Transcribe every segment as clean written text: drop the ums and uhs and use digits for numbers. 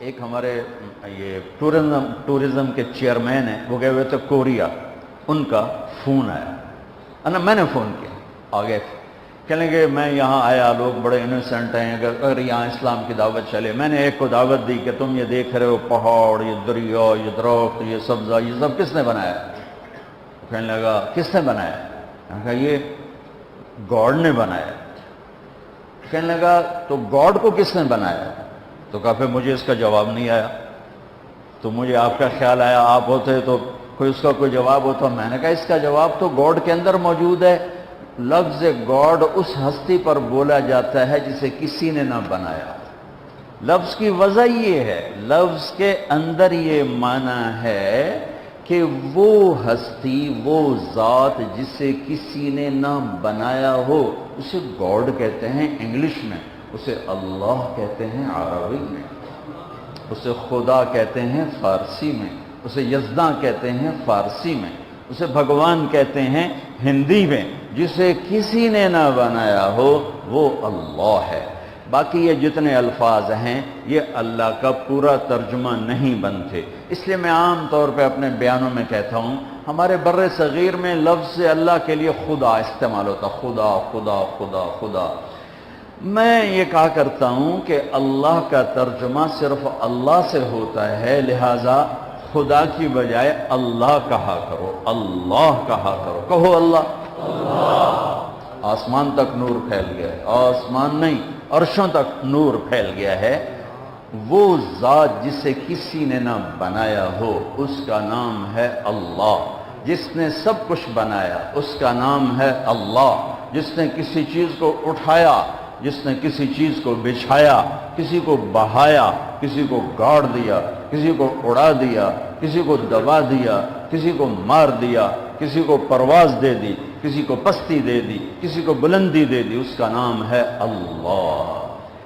ایک ہمارے یہ ٹورزم کے چیئرمین ہیں، وہ گئے ہوئے تھے کوریا، ان کا فون آیا، میں نے فون کیا، آگے کہنے کہ میں یہاں آیا، لوگ بڑے انوسنٹ ہیں، اگر یہاں اسلام کی دعوت چلے، میں نے ایک کو دعوت دی کہ تم یہ دیکھ رہے ہو پہاڑ، یہ دریا، یہ درخت، یہ سبزہ، یہ سب کس نے بنایا؟ کہنے لگا کس نے بنایا؟ میں نے کہا یہ گاڈ نے بنایا۔ کہنے لگا تو گاڈ کو کس نے بنایا؟ تو کہا پھر مجھے اس کا جواب نہیں آیا، تو مجھے آپ کا خیال آیا، آپ ہوتے تو کوئی اس کا کوئی جواب ہوتا۔ میں نے کہا اس کا جواب تو گاڈ کے اندر موجود ہے۔ لفظ گاڈ اس ہستی پر بولا جاتا ہے جسے کسی نے نہ بنایا۔ لفظ کی وجہ یہ ہے، لفظ کے اندر یہ معنی ہے کہ وہ ہستی، وہ ذات جسے کسی نے نہ بنایا ہو، اسے گاڈ کہتے ہیں انگلش میں، اسے اللہ کہتے ہیں عربی میں، اسے خدا کہتے ہیں فارسی میں، اسے یزداں کہتے ہیں فارسی میں، اسے بھگوان کہتے ہیں ہندی میں۔ جسے کسی نے نہ بنایا ہو وہ اللہ ہے۔ باقی یہ جتنے الفاظ ہیں یہ اللہ کا پورا ترجمہ نہیں بنتے، اس لیے میں عام طور پہ اپنے بیانوں میں کہتا ہوں، ہمارے بر صغیر میں لفظ اللہ کے لیے خدا استعمال ہوتا، خدا خدا خدا خدا۔ میں یہ کہا کرتا ہوں کہ اللہ کا ترجمہ صرف اللہ سے ہوتا ہے، لہٰذا خدا کی بجائے اللہ کہا کرو، اللہ کہا کرو، کہو اللہ۔ آسمان تک نور پھیل گیا ہے، آسمان نہیں عرشوں تک نور پھیل گیا ہے۔ وہ ذات جسے کسی نے نہ بنایا ہو اس کا نام ہے اللہ۔ جس نے سب کچھ بنایا اس کا نام ہے اللہ۔ جس نے کسی چیز کو اٹھایا، جس نے کسی چیز کو بچھایا، کسی کو بہایا، کسی کو گاڑ دیا، کسی کو اڑا دیا، کسی کو دبا دیا، کسی کو مار دیا، کسی کو پرواز دے دی، کسی کو پستی دے دی، کسی کو بلندی دے دی، اس کا نام ہے اللہ۔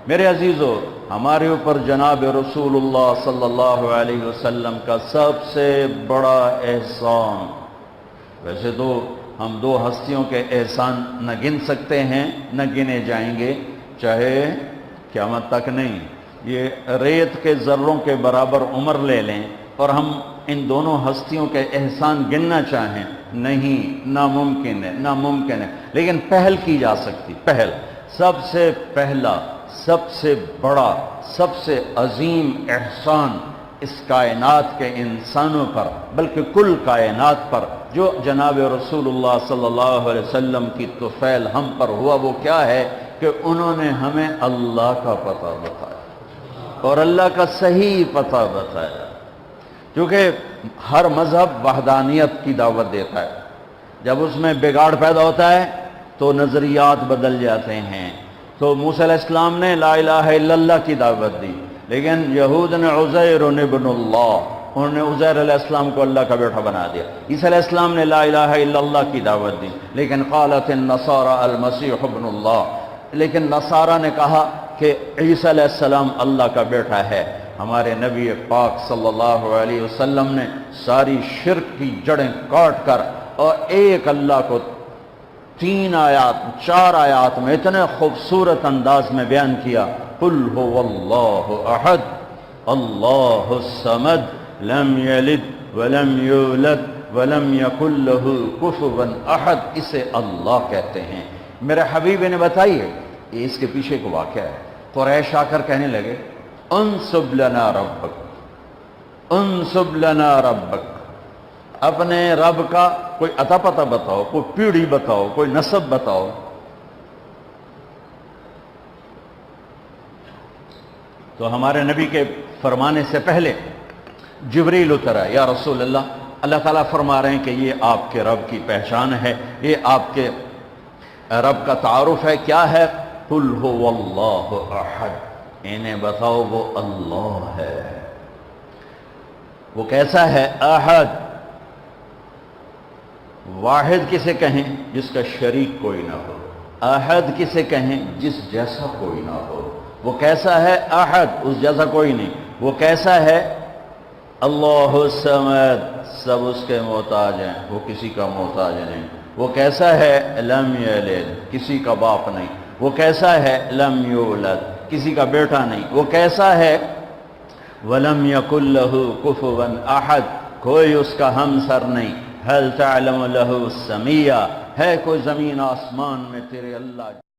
میرے عزیزو، ہمارے اوپر جناب رسول اللہ صلی اللہ علیہ وسلم کا سب سے بڑا احسان، ویسے تو ہم دو ہستیوں کے احسان نہ گن سکتے ہیں، نہ گنے جائیں گے، چاہے قیامت تک نہیں، یہ ریت کے ذروں کے برابر عمر لے لیں اور ہم ان دونوں ہستیوں کے احسان گننا چاہیں، نہیں، ناممکن ہے، ناممکن ہے، لیکن پہل کی جا سکتی۔ پہل، سب سے پہلا، سب سے بڑا، سب سے عظیم احسان اس کائنات کے انسانوں پر، بلکہ کل کائنات پر، جو جناب رسول اللہ صلی اللہ علیہ وسلم کی طفیل ہم پر ہوا، وہ کیا ہے کہ انہوں نے ہمیں اللہ کا پتہ بتایا اور اللہ کا صحیح پتہ بتایا۔ کیونکہ ہر مذہب وحدانیت کی دعوت دیتا ہے، جب اس میں بگاڑ پیدا ہوتا ہے تو نظریات بدل جاتے ہیں۔ تو موسیٰ علیہ السلام نے لا الہ الا اللہ کی دعوت دی، لیکن یہود نے عزیر ابن اللہ، انہوں نے عزیر علیہ السلام کو اللہ کا بیٹا بنا دیا۔ عیسیٰ علیہ السلام نے لا الہ الا اللہ کی دعوت دی، لیکن قالت النصارى المسیح ابن اللہ، لیکن نصارہ نے کہا کہ عیسیٰ علیہ السلام اللہ کا بیٹا ہے۔ ہمارے نبی پاک صلی اللہ علیہ وسلم نے ساری شرک کی جڑیں کاٹ کر اور ایک اللہ کو 3 آیات 4 آیات میں اتنے خوبصورت انداز میں بیان کیا، قل هو اللہ احد اللہ الصمد لم یلد ولم یولد ولم یکن له کفوا احد، اسے اللہ کہتے ہیں۔ میرے حبیب نے بتائیے، اس کے پیچھے کو واقعہ ہے۔ قریش آ کر کہنے لگے انصب لنا ربک، انصب لنا ربک، اپنے رب کا کوئی عطا پتہ بتاؤ، کوئی پیڑھی بتاؤ، کوئی نسب بتاؤ۔ تو ہمارے نبی کے فرمانے سے پہلے جبریل اترا، یا رسول اللہ، اللہ تعالیٰ فرما رہے ہیں کہ یہ آپ کے رب کی پہچان ہے، یہ آپ کے رب کا تعارف ہے، کیا ہے؟ قل هو اللہ احد، انہیں بتاؤ وہ اللہ ہے۔ وہ کیسا ہے؟ احد، واحد کسے کہیں؟ جس کا شریک کوئی نہ ہو۔ احد کسے کہیں؟ جس جیسا کوئی نہ ہو۔ وہ کیسا ہے؟ احد، اس جیسا کوئی نہیں۔ وہ کیسا ہے؟ اللہ الصمد، سب اس کے محتاج ہیں، وہ کسی کا محتاج نہیں۔ وہ کیسا ہے؟ لم یلد، کسی کا باپ نہیں۔ وہ کیسا ہے؟ لم یولد، کسی کا بیٹا نہیں۔ وہ کیسا ہے؟ ولم یکن لہ کفوا احد، کوئی اس کا ہمسر نہیں۔ هل تعلم لہ سمیہ، ہے کوئی زمین آسمان میں تیرے اللہ